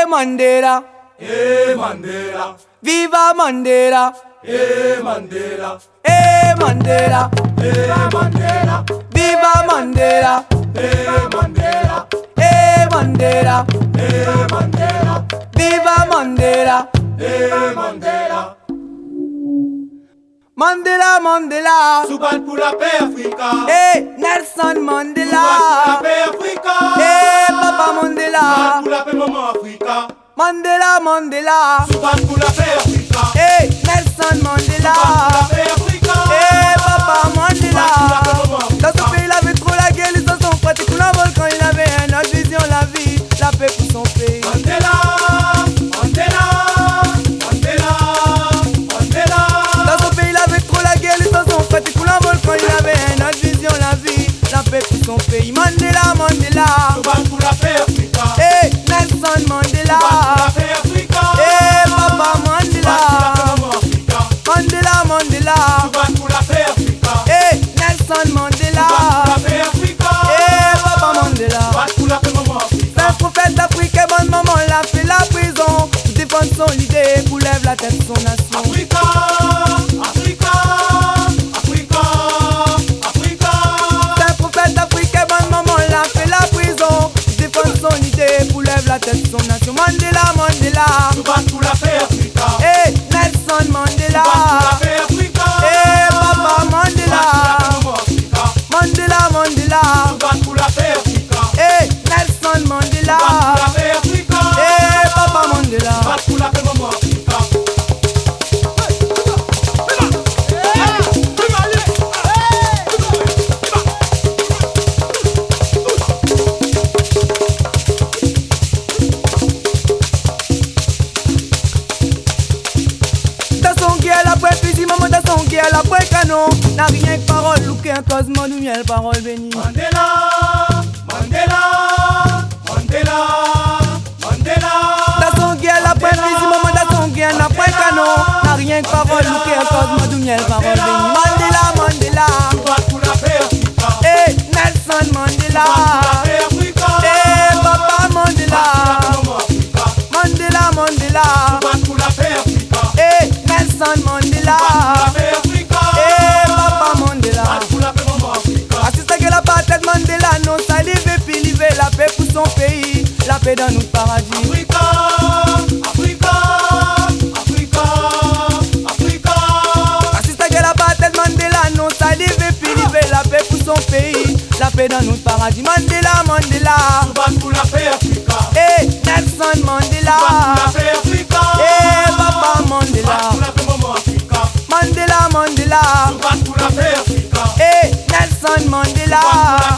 Mandela, Mandela, viva Mandela, Mandela, Mandela, Mandela, viva Mandela, Mandela, Mandela, Mandela, viva Mandela, Mandela. Mandela, Mandela, Soubat pour la paix Africa. Nelson Mandela, Soubat pour la paix Africa. Papa Mandela, Soubat pour la paix maman Africa. Mandela, Mandela, Soubat pour la paix Africa. Nelson Mandela, Soubat pour la paix Africa. Papa Mandela. Soubat pour la paix maman Dans Africa. ce pays, il avait trop la guerre, ils se sont pratiqués le volcan, il avait un autre vision, la vie, la paix pour son pays. Mandela, Mandela, Mandela, Mandela. Dans ce pays, il avait trop la guerre, ils se sont pratiqués le volcan, il avait un autre vision, la vie, la paix pour son pays. Mandela, Mandela, Soubat pour la paix Africa. Nelson Mandela, Soubat pour la paix Africa. Papa Mandela, Mandela, Mandela, Soubat pour la paix Africa. Nelson Mandela, Soubat pour la paix Africa. Papa Mandela. Soubat pour la paix maman Africa. C'est un prophète africain, bonne maman l'a fait la prison. Pour défendre son idée, pour lève la tête de son nation. Africa, Africa, Africa, Africa. C'est un prophète africain, bonne maman l'a fait la prison. Pour défendre son idée, pour lève la tête de son nation. Mandela, Mandela, Soubat pour la paix Africa. Nelson Mandela, Soubat pour la paix Africa. Papa Mandela, Mandela, Mandela, Soubat pour la paix Africa. Nelson Mandela, Soubat pour la paix Africa. Papa Mandela. Soubat pour la paix maman Africa. Dans son guerre, après fusil, maman dans son guerre, après canon. N'a rien que parole, louqué un cosmo, nous miel, parole bénie. Mandela, Mandela, Mandela, Mandela. Dans son guerre, après fusil, maman dans son guerre, après canon. N'a rien que parole, louqué un cosmo, nous miel, parole bénie. Mandela, Mandela, Soubat pour la paix Africa. Nelson Mandela, Soubat pour la paix Africa. Papa Mandela, Maman Africa. Mandela, Mandela, Soubat pour la paix Africa. Nelson Mandela, La paix Africa. Papa Mandela. Pour la paix maman Africa. Assiste que la patate Mandela, non salive et puis live la paix pour son pays, la paix dans notre paradis. Africa, Africa, Africa, Africa. Assiste que la patate Mandela, non salive et puis live la paix pour son pays, la paix dans notre paradis. Mandela, Mandela, Soubat pour la paix Africa. Nelson Mandela, Soubat pour la paix Africa. Papa Mandela, Pour la paix maman Africa. Mandela, Mandela, Soubat pour la paix Africa. Nelson Mandela, Pour la